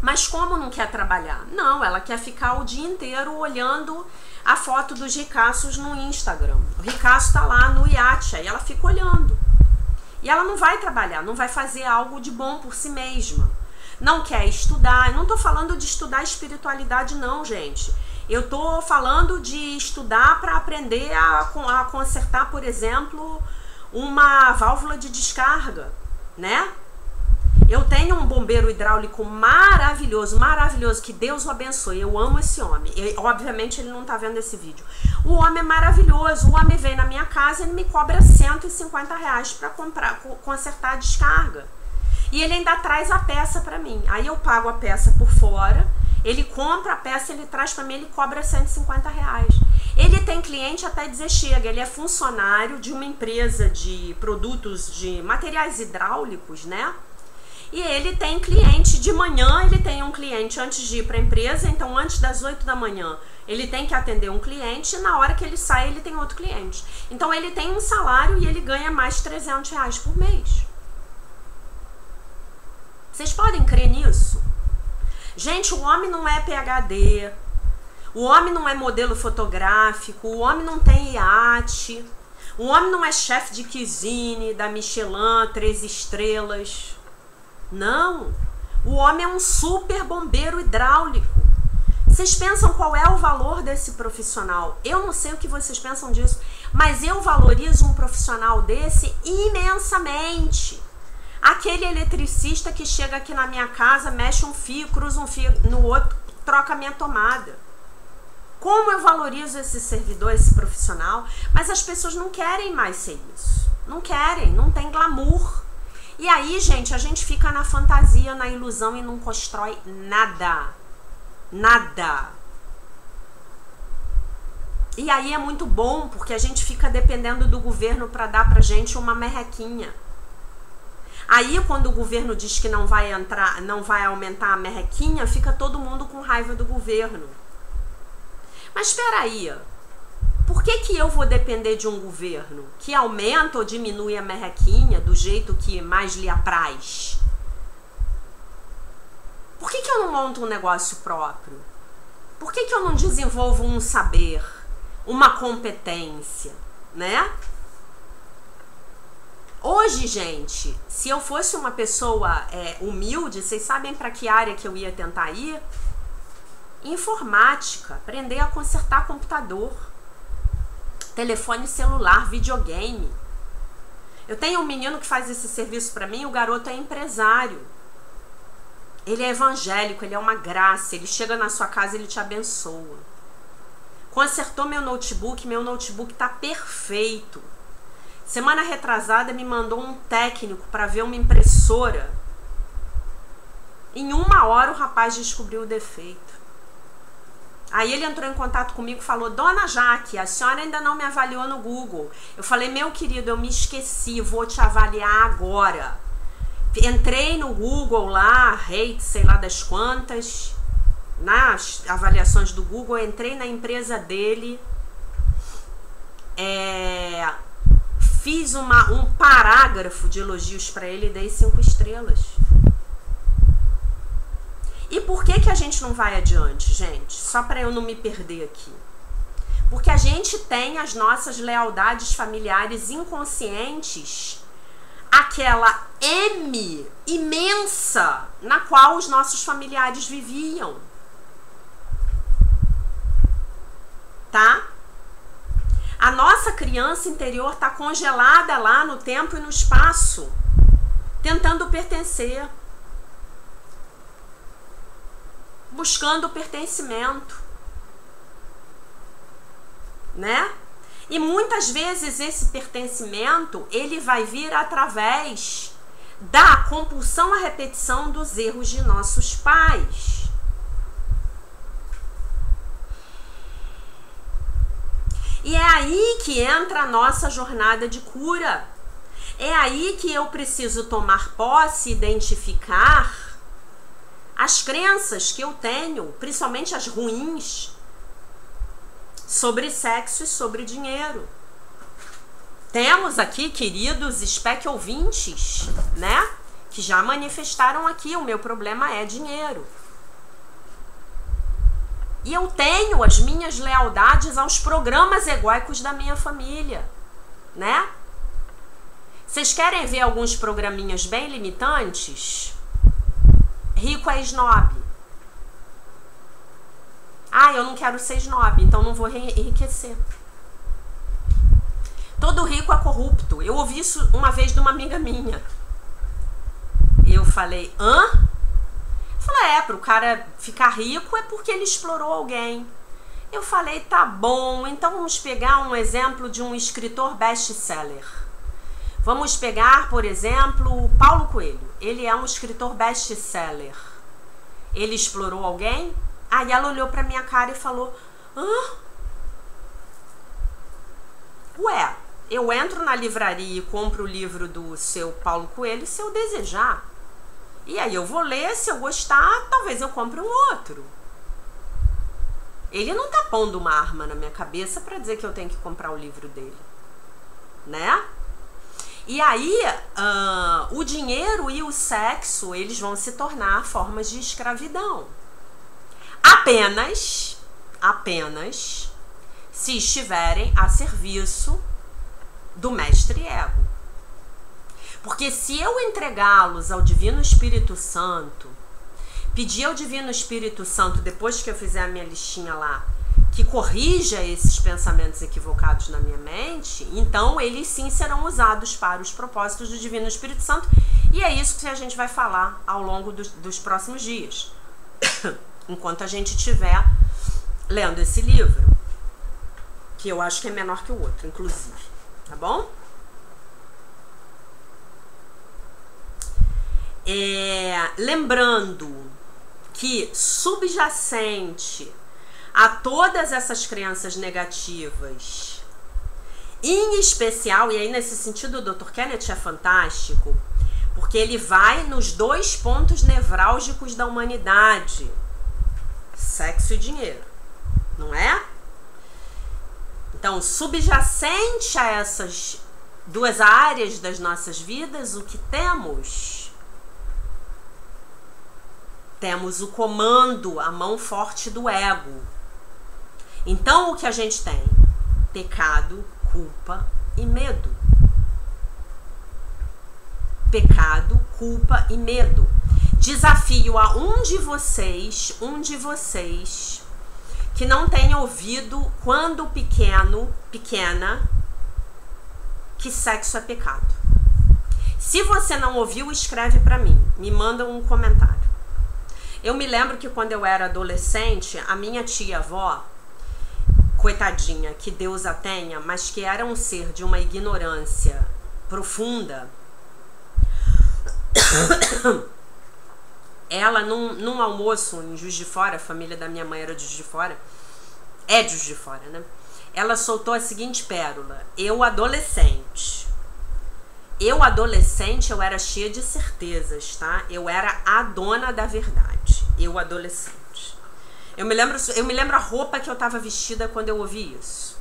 Mas como não quer trabalhar? Não, ela quer ficar o dia inteiro olhando a foto dos ricaços no Instagram. O ricaço tá lá no iate, aí ela fica olhando. E ela não vai trabalhar, não vai fazer algo de bom por si mesma. Não quer estudar. Eu não tô falando de estudar espiritualidade não, gente. Eu tô falando de estudar para aprender a consertar, por exemplo, uma válvula de descarga, né? Eu tenho um bombeiro hidráulico maravilhoso, maravilhoso, que Deus o abençoe. Eu amo esse homem. Obviamente ele não tá vendo esse vídeo. O homem é maravilhoso. O homem vem na minha casa e ele me cobra R$150 para consertar a descarga. E ele ainda traz a peça para mim. Aí eu pago a peça por fora, ele compra a peça, ele traz para mim, ele cobra R$150. Ele tem cliente até dizer chega. Ele é funcionário de uma empresa de produtos de materiais hidráulicos, né? E ele tem cliente de manhã, ele tem um cliente antes de ir para a empresa, então antes das 8 da manhã ele tem que atender um cliente e na hora que ele sai ele tem outro cliente. Então ele tem um salário e ele ganha mais R$300 por mês. Vocês podem crer nisso? Gente, o homem não é PhD, o homem não é modelo fotográfico, o homem não tem iate, o homem não é chefe de cuisine da Michelin 3 estrelas. Não, o homem é um super bombeiro hidráulico. Vocês pensam qual é o valor desse profissional? Eu não sei o que vocês pensam disso, mas eu valorizo um profissional desse imensamente. Aquele eletricista que chega aqui na minha casa, mexe um fio, cruza um fio no outro, troca a minha tomada. Como eu valorizo esse servidor, esse profissional, mas as pessoas não querem mais ser isso. Não querem, não tem glamour. E aí, gente, a gente fica na fantasia, na ilusão e não constrói nada. Nada. E aí é muito bom, porque a gente fica dependendo do governo para dar pra gente uma merrequinha. Aí, quando o governo diz que não vai aumentar a merrequinha, fica todo mundo com raiva do governo. Mas espera aí, por que eu vou depender de um governo que aumenta ou diminui a merrequinha do jeito que mais lhe apraz? Por que eu não monto um negócio próprio? Por que eu não desenvolvo um saber, uma competência, né? Hoje, gente, se eu fosse uma pessoa humilde, vocês sabem para que área que eu ia tentar ir? Informática, aprender a consertar computador, telefone celular, videogame. Eu tenho um menino que faz esse serviço para mim, o garoto é empresário. Ele é evangélico, ele é uma graça, ele chega na sua casa e ele te abençoa. Consertou meu notebook tá perfeito. Semana retrasada me mandou um técnico para ver uma impressora. Em 1 hora o rapaz descobriu o defeito. Aí ele entrou em contato comigo e falou: Dona Jaque, a senhora ainda não me avaliou no Google. Eu falei: meu querido, eu me esqueci, vou te avaliar agora. Entrei no Google lá, rate, sei lá das quantas, nas avaliações do Google, entrei na empresa dele, fiz um parágrafo de elogios para ele e dei 5 estrelas. E por que a gente não vai adiante, gente? Só para eu não me perder aqui. Porque a gente tem as nossas lealdades familiares inconscientes, aquela M imensa na qual os nossos familiares viviam. Tá? A nossa criança interior está congelada lá no tempo e no espaço, tentando pertencer, buscando pertencimento, né? E muitas vezes esse pertencimento, ele vai vir através da compulsão à repetição dos erros de nossos pais. E é aí que entra a nossa jornada de cura. É aí que eu preciso tomar posse, identificar as crenças que eu tenho, principalmente as ruins, sobre sexo e sobre dinheiro. Temos aqui, queridos spec ouvintes, né? Que já manifestaram aqui: o meu problema é dinheiro. E eu tenho as minhas lealdades aos programas egóicos da minha família, né? Vocês querem ver alguns programinhas bem limitantes? Rico é snob. Ah, eu não quero ser snob, então não vou enriquecer. Todo rico é corrupto. Eu ouvi isso uma vez de uma amiga minha. Eu falei: hã? Falei: pro cara ficar rico é porque ele explorou alguém. Eu falei: tá bom, então vamos pegar um exemplo de um escritor best-seller. Vamos pegar, por exemplo, Paulo Coelho. Ele é um escritor best-seller. Ele explorou alguém? Aí ela olhou pra minha cara e falou: hã? Ué, eu entro na livraria e compro o livro do seu Paulo Coelho se eu desejar. E aí eu vou ler, se eu gostar, talvez eu compre um outro. Ele não tá pondo uma arma na minha cabeça pra dizer que eu tenho que comprar o livro dele, né? E aí, o dinheiro e o sexo, eles vão se tornar formas de escravidão. Apenas se estiverem a serviço do mestre ego. Porque se eu entregá-los ao Divino Espírito Santo, pedir ao Divino Espírito Santo, depois que eu fizer a minha listinha lá, que corrija esses pensamentos equivocados na minha mente, então eles sim serão usados para os propósitos do Divino Espírito Santo E é isso que a gente vai falar ao longo dos próximos dias, enquanto a gente estiver lendo esse livro, que eu acho que é menor que o outro, inclusive, tá bom? Lembrando que subjacente a todas essas crenças negativas, em especial, e aí nesse sentido o Dr. Kenneth é fantástico, porque ele vai nos 2 pontos nevrálgicos da humanidade: sexo e dinheiro, não é? Então, subjacente a essas 2 áreas das nossas vidas, o que temos? Temos o comando, a mão forte do ego. Então, o que a gente tem? Pecado, culpa e medo. Pecado, culpa e medo. Desafio a um de vocês que não tenha ouvido quando pequena, que sexo é pecado. Se você não ouviu, escreve pra mim, me manda um comentário. Eu me lembro que quando eu era adolescente, a minha tia-avó, coitadinha, que Deus a tenha, mas que era um ser de uma ignorância profunda, ela num almoço em Juiz de Fora, a família da minha mãe era de Juiz de Fora, é de Juiz de Fora, né? Ela soltou a seguinte pérola: eu adolescente, eu era cheia de certezas, tá? Eu era a dona da verdade, eu adolescente. Eu me lembro a roupa que eu tava vestida quando eu ouvi isso.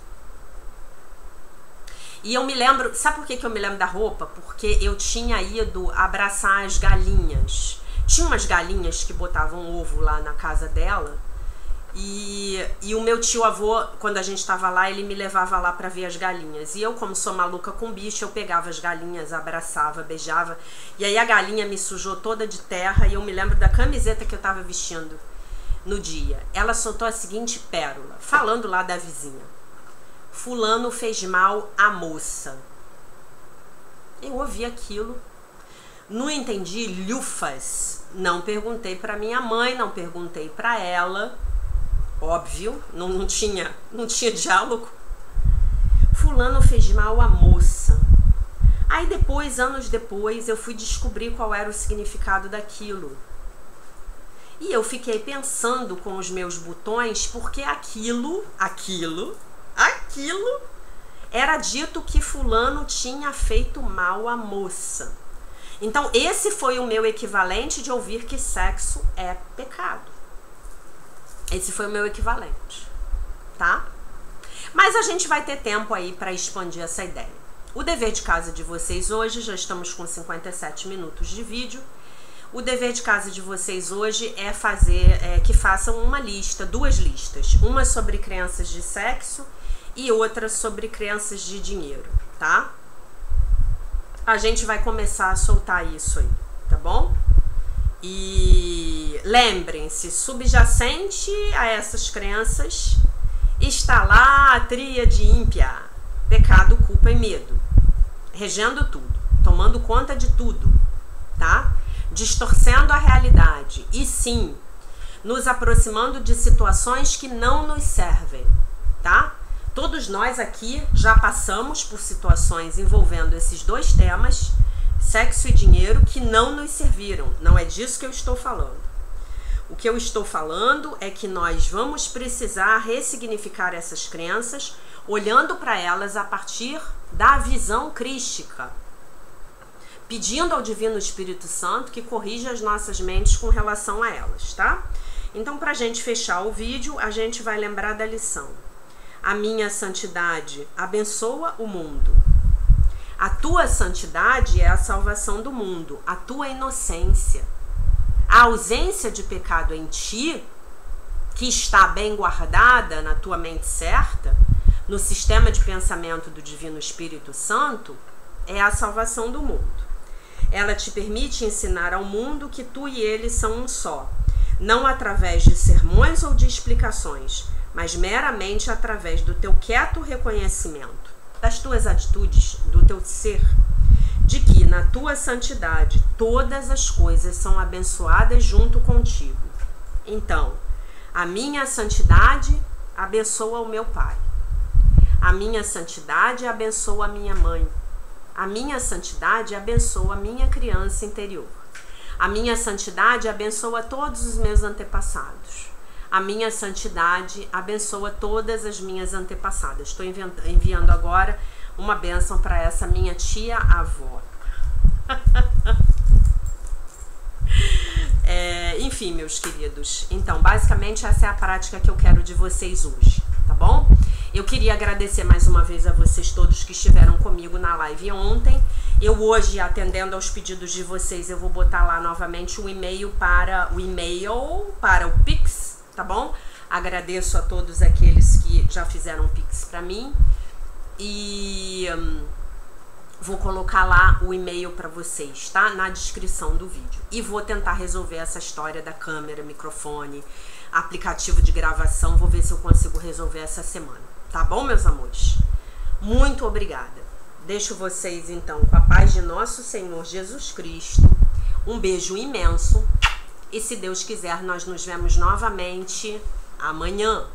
E eu me lembro, sabe por que eu me lembro da roupa? Porque eu tinha ido abraçar as galinhas. Tinha umas galinhas que botavam ovo lá na casa dela. E o meu tio-avô, quando a gente tava lá, ele me levava lá pra ver as galinhas. E eu, como sou maluca com bicho, eu pegava as galinhas, abraçava, beijava. E aí a galinha me sujou toda de terra e eu me lembro da camiseta que eu tava vestindo no dia. Ela soltou a seguinte pérola, falando lá da vizinha: fulano fez mal à moça. Eu ouvi aquilo, não entendi lhufas. Não perguntei pra minha mãe, não perguntei pra ela. Óbvio, não tinha diálogo. Fulano fez mal à moça. Aí depois, anos depois, eu fui descobrir qual era o significado daquilo. E eu fiquei pensando com os meus botões, porque aquilo era dito que fulano tinha feito mal à moça. Então esse foi o meu equivalente de ouvir que sexo é pecado. Esse foi o meu equivalente, tá? Mas a gente vai ter tempo aí para expandir essa ideia. O dever de casa de vocês hoje, já estamos com 57 minutos de vídeo. O dever de casa de vocês hoje é que façam uma lista, 2 listas. Uma sobre crenças de sexo e outra sobre crenças de dinheiro, tá? A gente vai começar a soltar isso aí, tá bom? E lembrem-se, subjacente a essas crenças está lá a tríade ímpia: pecado, culpa e medo, regendo tudo, tomando conta de tudo, tá? Distorcendo a realidade e sim, nos aproximando de situações que não nos servem, tá? Todos nós aqui já passamos por situações envolvendo esses 2 temas, sexo e dinheiro, que não nos serviram. Não é disso que eu estou falando. O que eu estou falando é que nós vamos precisar ressignificar essas crenças, olhando para elas a partir da visão crística, pedindo ao Divino Espírito Santo que corrija as nossas mentes com relação a elas, tá? Então, para a gente fechar o vídeo, a gente vai lembrar da lição: a minha santidade abençoa o mundo. A tua santidade é a salvação do mundo, a tua inocência. A ausência de pecado em ti, que está bem guardada na tua mente certa, no sistema de pensamento do Divino Espírito Santo, é a salvação do mundo. Ela te permite ensinar ao mundo que tu e ele são um só, não através de sermões ou de explicações, mas meramente através do teu quieto reconhecimento, das tuas atitudes, do teu ser, de que na tua santidade todas as coisas são abençoadas junto contigo. Então, a minha santidade abençoa o meu pai. A minha santidade abençoa a minha mãe. A minha santidade abençoa a minha criança interior. A minha santidade abençoa todos os meus antepassados. A minha santidade abençoa todas as minhas antepassadas. Estou enviando agora uma bênção para essa minha tia-avó. Enfim, meus queridos. Então, basicamente, essa é a prática que eu quero de vocês hoje, tá bom? Eu queria agradecer mais uma vez a vocês todos que estiveram comigo na live ontem. Eu hoje, atendendo aos pedidos de vocês, eu vou botar lá novamente o e-mail para o Pix, tá bom? Agradeço a todos aqueles que já fizeram Pix para mim. E vou colocar lá o e-mail para vocês, tá? Na descrição do vídeo. E vou tentar resolver essa história da câmera, microfone, aplicativo de gravação. Vou ver se eu consigo resolver essa semana. Tá bom, meus amores? Muito obrigada. Deixo vocês, então, com a paz de nosso Senhor Jesus Cristo. Um beijo imenso. E se Deus quiser, nós nos vemos novamente amanhã.